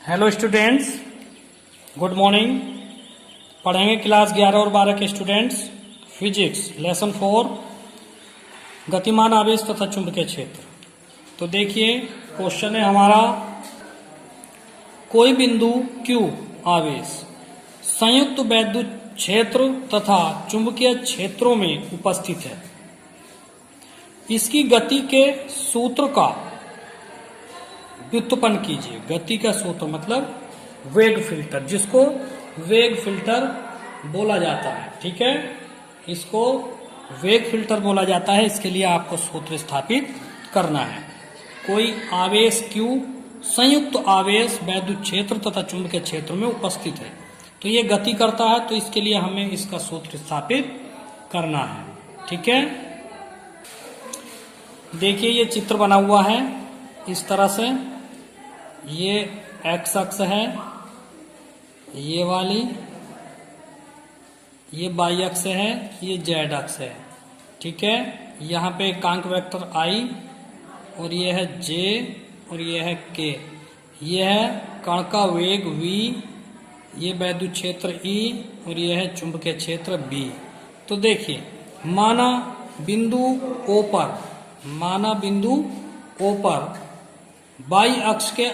Hello students, good morning. पढ़ेंगे class 11 और 12 के स्टूडेंट्स फिजिक्स लेसन 4 गतिमान आवेश तथा चुंबकीय क्षेत्र। तो देखिए क्वेश्चन है हमारा, कोई बिंदु Q आवेश संयुक्त वैद्युत क्षेत्र तथा चुंबकीय क्षेत्रों में उपस्थित है। इसकी गति के सूत्र का व्युत्पन्न कीजिए। गति का सूत्र मतलब वेग फिल्टर, जिसको वेग फिल्टर बोला जाता है। ठीक है, इसको वेग फिल्टर बोला जाता है। इसके लिए आपको सूत्र स्थापित करना है। कोई आवेश Q संयुक्त आवेश वैद्युत क्षेत्र तथा चुंबकीय क्षेत्र में उपस्थित है, तो ये गति करता है, तो इसके लिए हमें इसका सूत्र स्थापित करना है। ठीक है, देखिए ये चित्र बना हुआ है इस तरह से। ये एक्स अक्ष है, ये वाली, ये वाई अक्ष है, ये जेड अक्ष है। ठीक है, यहाँ पे एकांक वेक्टर आई और ये है जे और ये है के। ये है कण का वेग v, ये वैद्युत क्षेत्र E और ये है चुंबकीय क्षेत्र B। तो देखिए माना बिंदु O पर बाई अक्ष के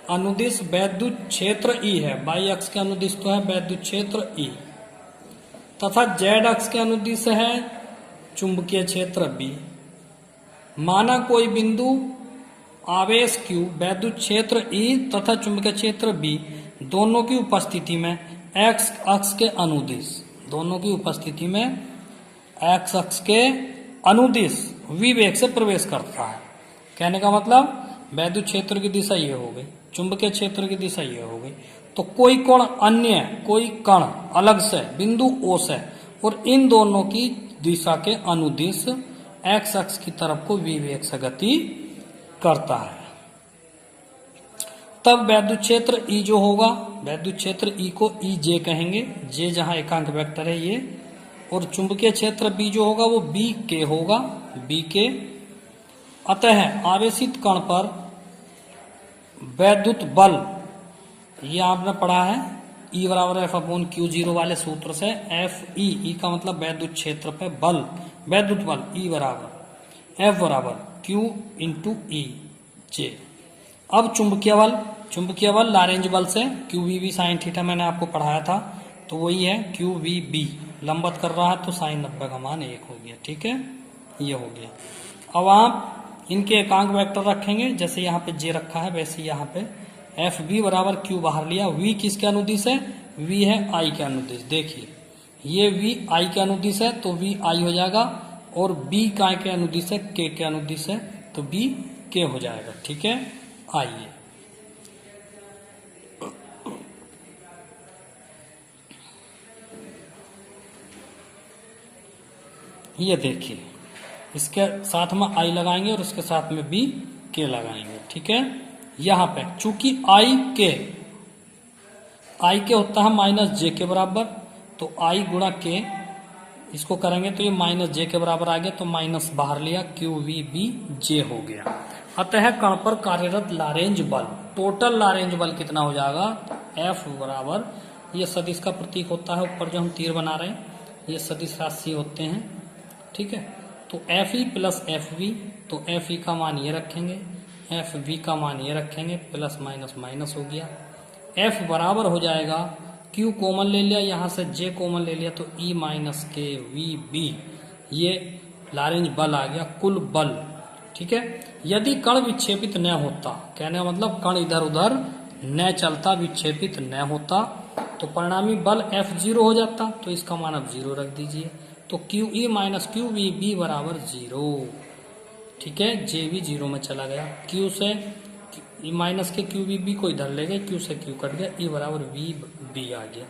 अनुदिश वैद्युत क्षेत्र E है। बाई अक्ष के अनुदिश तो है वैद्युत क्षेत्र E, तथा जेड अक्ष के अनुदिश है चुंबकीय क्षेत्र B। माना कोई बिंदु आवेश Q वैद्युत क्षेत्र E तथा चुंबकीय क्षेत्र B दोनों की उपस्थिति में x अक्ष के अनुदिश v वेग से प्रवेश करता है। कहने का मतलब वैद्युत क्षेत्र की दिशा ये हो गई, चुंबकीय क्षेत्र की दिशा ये हो गई। तो कोई कण अलग से बिंदु O से और इन दोनों की दिशा के अनुदिश x अक्ष की तरफ को v वेग से गति करता है। तब वैद्युत क्षेत्र E जो होगा, वैद्युत क्षेत्र E को EJ कहेंगे, J जहां एकांक वेक्टर है ये, और चुंबकीय क्षेत्र B जो होगा वो BK होगा, BK। अतः आवेशित कण पर वैद्युत बल, ये आपने पढ़ा है E बराबर F/Q0 वाले सूत्र से। FE का मतलब वैद्युत क्षेत्र पे बल, वैद्युत बल E बराबर F बराबर Q इंटू E J। अब चुंबकीय बल लारेंज बल से QVB साइन थीटा मैंने आपको पढ़ाया था, तो वही है QVB। लंबत कर रहा है तो साइन 90 का मान 1 हो गया। ठीक है, ये हो गया। अब आप इनके एकांक वेक्टर रखेंगे, जैसे यहाँ पे J रखा है वैसे यहाँ पे FB बराबर Q बाहर लिया। V किसके अनुदिश है? V है I के अनुदिश। देखिए ये V I के अनुदिश है तो V I हो जाएगा, और B काय के अनुदिश है? K के अनुदिश है तो B K हो जाएगा। ठीक है, आइए ये देखिए, इसके साथ में I लगाएंगे और इसके साथ में B K लगाएंगे। ठीक है, यहाँ पे चूंकि I K होता है माइनस J के बराबर, तो I गुणा K इसको करेंगे तो ये माइनस J के बराबर आ गया, तो माइनस बाहर लिया, QVB J हो गया। अतः कण पर कार्यरत लारेंज बल, टोटल लारेंज बल कितना हो जाएगा? F बराबर, ये सदिश का प्रतीक होता है ऊपर जो हम तीर बना रहे हैं, ये सदिश राशि होते हैं। ठीक है, तो FE प्लस FV, तो FE का मान ये रखेंगे, FV का मान ये रखेंगे, प्लस माइनस माइनस हो गया। F बराबर हो जाएगा, Q कॉमन ले लिया, यहाँ से J कॉमन ले लिया, तो E माइनस के VB, ये लारेंज बल आ गया, कुल बल। ठीक है, यदि कण विक्षेपित न होता, कहने का मतलब कण इधर उधर न चलता, विक्षेपित न होता, तो परिणामी बल F0 हो जाता। तो इसका मान अब 0 रख दीजिए, तो QE माइनस QVB बराबर 0। ठीक है, J भी 0 में चला गया। Q से माइनस के QVB को इधर ले गए, Q से Q कट गया, E बराबर VB आ गया,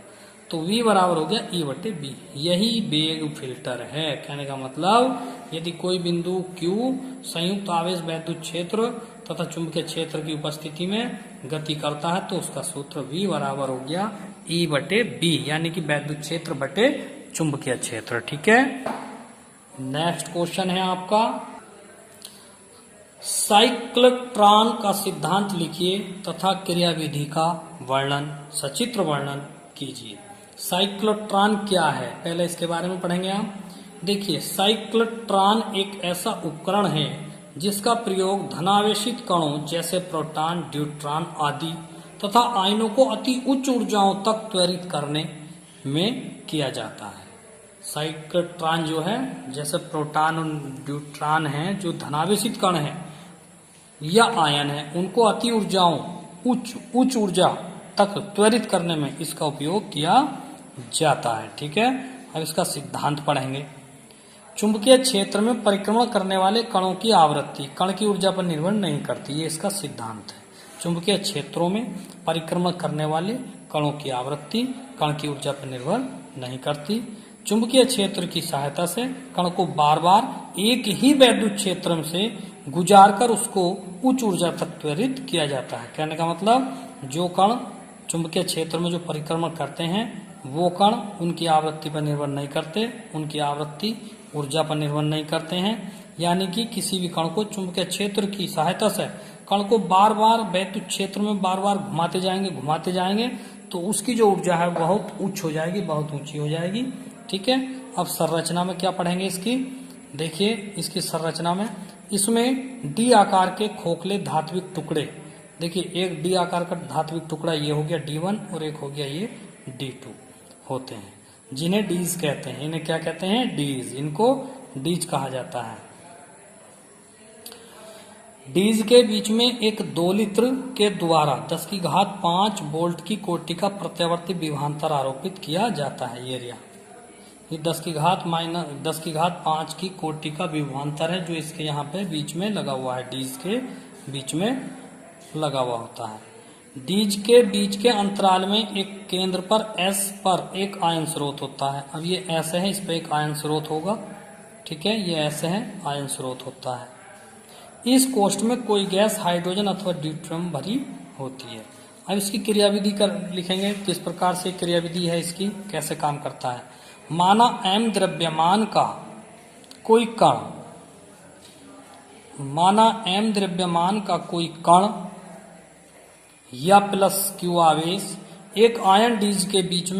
तो V बराबर हो गया E/B। यही वेग फिल्टर है। कहने का मतलब यदि कोई बिंदु Q संयुक्त आवेश वैद्युत क्षेत्र तथा चुंबकीय क्षेत्र की उपस्थिति में गति करता है, तो उसका सूत्र V बराबर हो गया E/B, यानी कि वैद्युत क्षेत्र बटे चुंबकीय क्षेत्र। ठीक है, नेक्स्ट क्वेश्चन है आपका, साइक्लोट्रॉन का सिद्धांत लिखिए तथा क्रियाविधि का वर्णन, सचित्र वर्णन कीजिए। साइक्लोट्रॉन क्या है, पहले इसके बारे में पढ़ेंगे आप। देखिए, साइक्लोट्रॉन एक ऐसा उपकरण है जिसका प्रयोग धनावेशित कणों जैसे प्रोटॉन, न्यूट्रॉन आदि तथा आयनों को अति उच्च ऊर्जाओं तक त्वरित करने में किया जाता है। साइक्लोट्रॉन जो है, जैसे प्रोटॉन और न्यूट्रॉन है, जो धनावेशित कण है या आयन है, उनको अति ऊर्जाओं उच्च ऊर्जा तक त्वरित करने में इसका उपयोग किया जाता है। ठीक है, अब इसका सिद्धांत पढ़ेंगे। चुंबकीय क्षेत्र में परिक्रमण करने वाले कणों की आवृत्ति कण की ऊर्जा पर निर्भर नहीं करती, ये इसका सिद्धांत है। चुंबकीय क्षेत्रों में परिक्रमण करने वाले कणों की आवृत्ति कण की ऊर्जा पर निर्भर नहीं करती। चुंबकीय क्षेत्र की सहायता से कण को बार बार एक ही वैद्युत क्षेत्र से गुजारकर उसको उच्च ऊर्जा तक त्वरित किया जाता है। कहने का मतलब, जो कण चुंबकीय क्षेत्र में जो परिक्रमण करते हैं वो कण उनकी आवृत्ति पर निर्भर नहीं करते, उनकी आवृत्ति ऊर्जा पर निर्भर नहीं करते हैं। यानी कि किसी भी कण को चुंबकीय क्षेत्र की सहायता से कण को बार बार वैद्युत क्षेत्र में बार बार घुमाते जाएंगे तो उसकी जो ऊर्जा है बहुत उच्च हो जाएगी, बहुत ऊंची हो जाएगी। ठीक है, अब संरचना में क्या पढ़ेंगे इसकी। देखिए, इसकी संरचना में इसमें डी आकार के खोखले धात्विक टुकड़े, देखिए एक डी आकार का धात्विक टुकड़ा ये हो गया D1 और एक हो गया ये D2 होते हैं, जिन्हें डीज कहते हैं। इन्हें क्या कहते हैं, डीज। इनको डीज कहा जाता है। डीज के बीच में एक 2 लीटर के द्वारा 10⁵ वोल्ट की कोटि का प्रत्यावर्ती विभवांतर आरोपित किया जाता है। ये एरिया ये 10⁵ की कोटि का विभवांतर है जो इसके यहाँ पे बीच में लगा हुआ है, डीज के बीच में लगा हुआ होता है। डीज के बीच के अंतराल में एक केंद्र पर S पर एक आयन स्रोत होता है। अब ये S है, इस पर एक आयन स्रोत होगा। ठीक है, ये S है, आयन स्रोत होता है। इस कोष्ठ में कोई गैस हाइड्रोजन अथवा ड्यूट्रियम भरी होती है। अब इसकी क्रियाविधि कर लिखेंगे, किस प्रकार से क्रियाविधि है इसकी, कैसे काम करता है। माना M द्रव्यमान का कोई कण, माना M द्रव्यमान का कोई कण या प्लस Q आवेश एक आयन डीज के बीच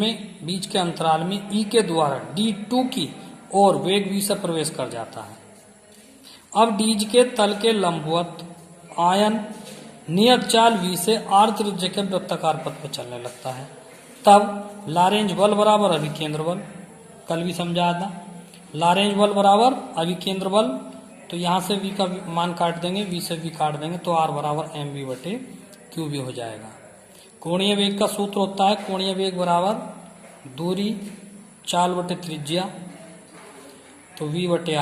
के अंतराल में E के द्वारा D2 की ओर वेग v से प्रवेश कर जाता है। अब डीज के तल के लंबवत आयन नियत चाल v से r त्रिज्या के वृत्ताकार पथ पर चलने लगता है। तब लारेंज बल बराबर अभिकेंद्र बल, कल भी समझाया था। लारेंज बल बराबर अभिकेंद्र बल, तो यहाँ से v का मान काट देंगे, v से v काट देंगे तो r बराबर mv बटे qv हो जाएगा। कोणीय वेग का सूत्र होता है, कोणीय वेग बराबर दूरी चाल बटे त्रिज्या, तो v बटे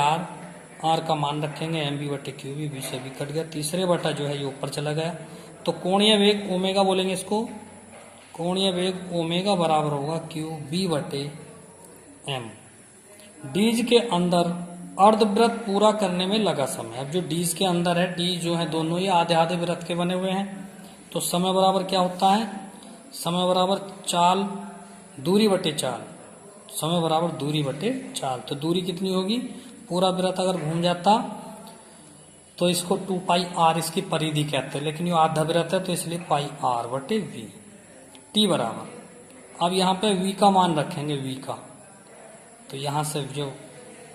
r का मान रखेंगे mv बटे qv, v से v कट गया, तीसरे बटा जो है ये ऊपर चला गया। तो कोणीय वेग ओमेगा बोलेंगे इसको, कोणीय वेग ओमेगा बराबर होगा qb बटे m। डीज के अंदर अर्धवृत्त पूरा करने में लगा समय। अब जो डीज के अंदर है, डीज जो है दोनों ही आधे आधे वृत्त के बने हुए हैं, तो समय बराबर क्या होता है, समय बराबर चाल दूरी बटे चाल, समय बराबर दूरी बटे चाल। तो दूरी कितनी होगी, पूरा वृत्त अगर घूम जाता तो इसको 2 पाई r इसकी परिधि कहते हैं, लेकिन ये आधा वृत्त है तो इसलिए पाई r बटे v। t बराबर, अब यहाँ पे v का मान रखेंगे, v का, तो यहाँ से जो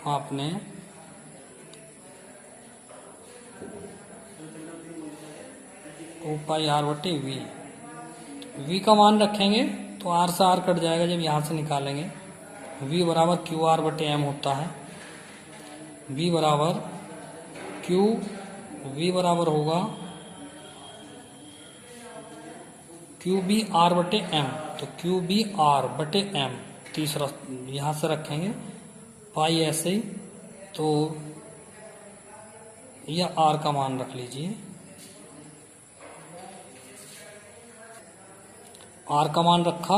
आपने पाई r बटे v का मान रखेंगे तो r से r कट जाएगा जब यहाँ से निकालेंगे। v बराबर QR बटे m होता है, v बराबर v बराबर होगा QB R बटे m, तो QB R बटे m, तीसरा यहाँ से रखेंगे पाई ऐसे ही, तो यह R का मान रख लीजिए, R का मान रखा,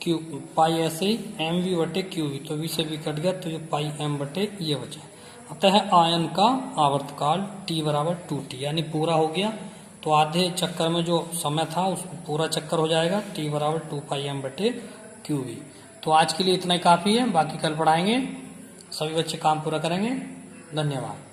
Q पाई ऐसे ही mv बटे QV, तो v से v कट गया तो ये पाई m बटे ये बचा। अतः आयन का आवर्तकाल t बराबर 2t, यानी पूरा हो गया, तो आधे चक्कर में जो समय था उस पूरा चक्कर हो जाएगा, t बराबर 2 पाई m बटे QV। तो आज के लिए इतना ही काफ़ी है, बाकी कल पढ़ाएंगे। सभी बच्चे काम पूरा करेंगे। धन्यवाद।